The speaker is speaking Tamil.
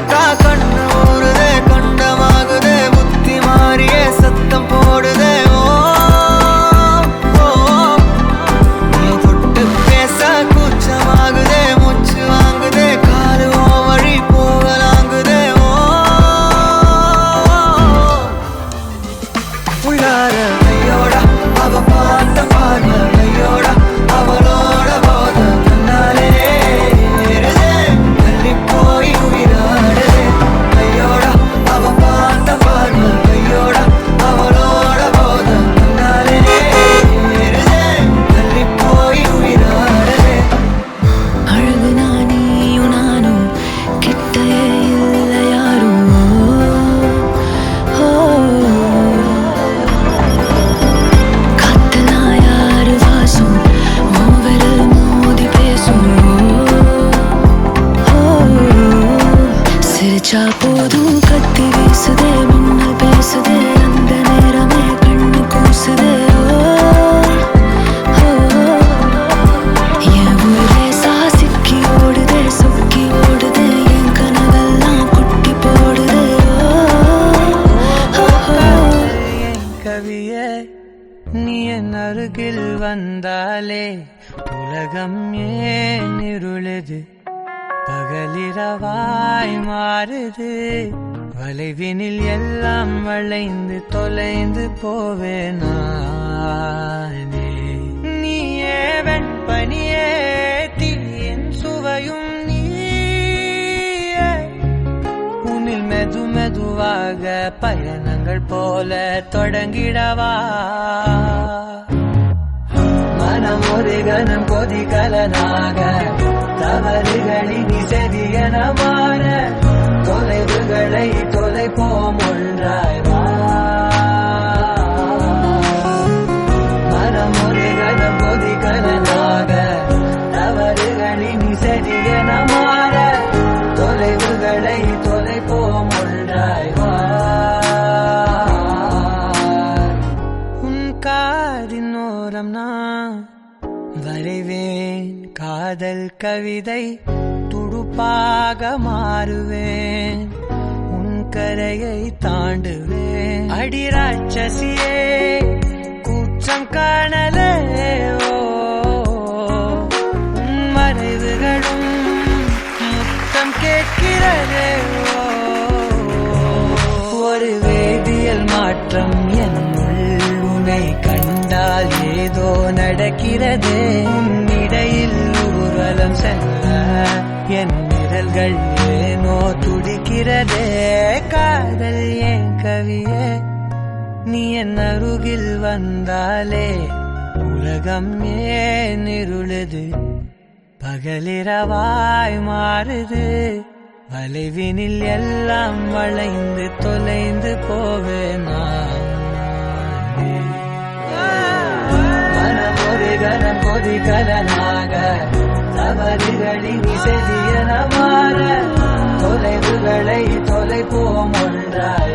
பார்த்தா கண்ணு ஊறுதே கண்டமாகுதே புத்தி மாறியே சத்தம் போடுதே ஓ நீ தொட்டு பேச கூச்சமாகுதே மூச்சு வாங்குதே காலு ஓ வழி போகலாங்குதே ஓ உள்ளார கையோட அவ பார்த்த பார்வை கையோட அவளோட போத கண்ணாலே ஏறுதே தள்ளி போய் உயிராடுதே கையோட அவ பார்த்த பார்வை கையோட அவளோட போத கண்ணாலே ஏறுதே தள்ளி போய் உயிராடுதே அழகு நானியும் நானும் கிட்டே இல்லை யாரும் காத்து நான் யாரு வாசம் மூவரில் மோதி பேசும் சிரிச்சா போதும் கத்தி வீசுதே மின்னல் பேசுதே அந்த நேரமே கண்ணு கூசுதே என் ஊரே சாசிக்கி ஓடுதே சொக்கி ஓடுதே என் கனவெல்லாம் குட்டி போடுதே என் கவியே நீ என் அருகில் வந்தாலே உலகம் ஏன் இருளுது பகலிரவாய் மாறுது வளைவினில் எல்லாம் வளைந்து தொலைந்து போவேனானே நீயே வெண்பனியே தீயின் சுவையும் நீயே உன்னில் மெது மெதுவாக பயணங்கள் போல தொடங்கிடவா மனம் ஒரு கணம் கொதிகலனாக தவறுகளின் செதியன மாற தொலைவுகளை தொலைப்போம் ஒன்றாய் வா மனம் ஒரு கணம் கொதிகலனாக தவறுகளின் செதியன மாற தொலைவுகளை தொலைப்போம் ஒன்றாய் வா உன் காதினோரம் நான் வரைவேன் காதல் கவிதை துடுப்பாக மாறுவேன் உன் கரையை தாண்டுவேன் அடி ராட்சசியே கூச்சம் காணலே உன் மறைவுகளும் முத்தம் கேட்கிறதே ஒரு வேதியியல் மாற்றம் என்னுள் உன்னை கண்டால் ஏதோ நடக்கிறதே இடையில் ஊர்வலம் செல்ல என் நிழல்கள் ஏனோ துடிக்கிறதே காதல் ஏன் கவியே நீ என் அருகில் வந்தாலே உலகம் ஏன் இருளுது பகலிரவாய் மாறுது வளைவினில் எல்லாம் வளைந்து தொலைந்து போவேனா மனம் ஒரு கணம் கொதிகலனாக தவறுகளின் செதியன மாற தொலைவுகளை தொலைப்போம் ஒன்றாய்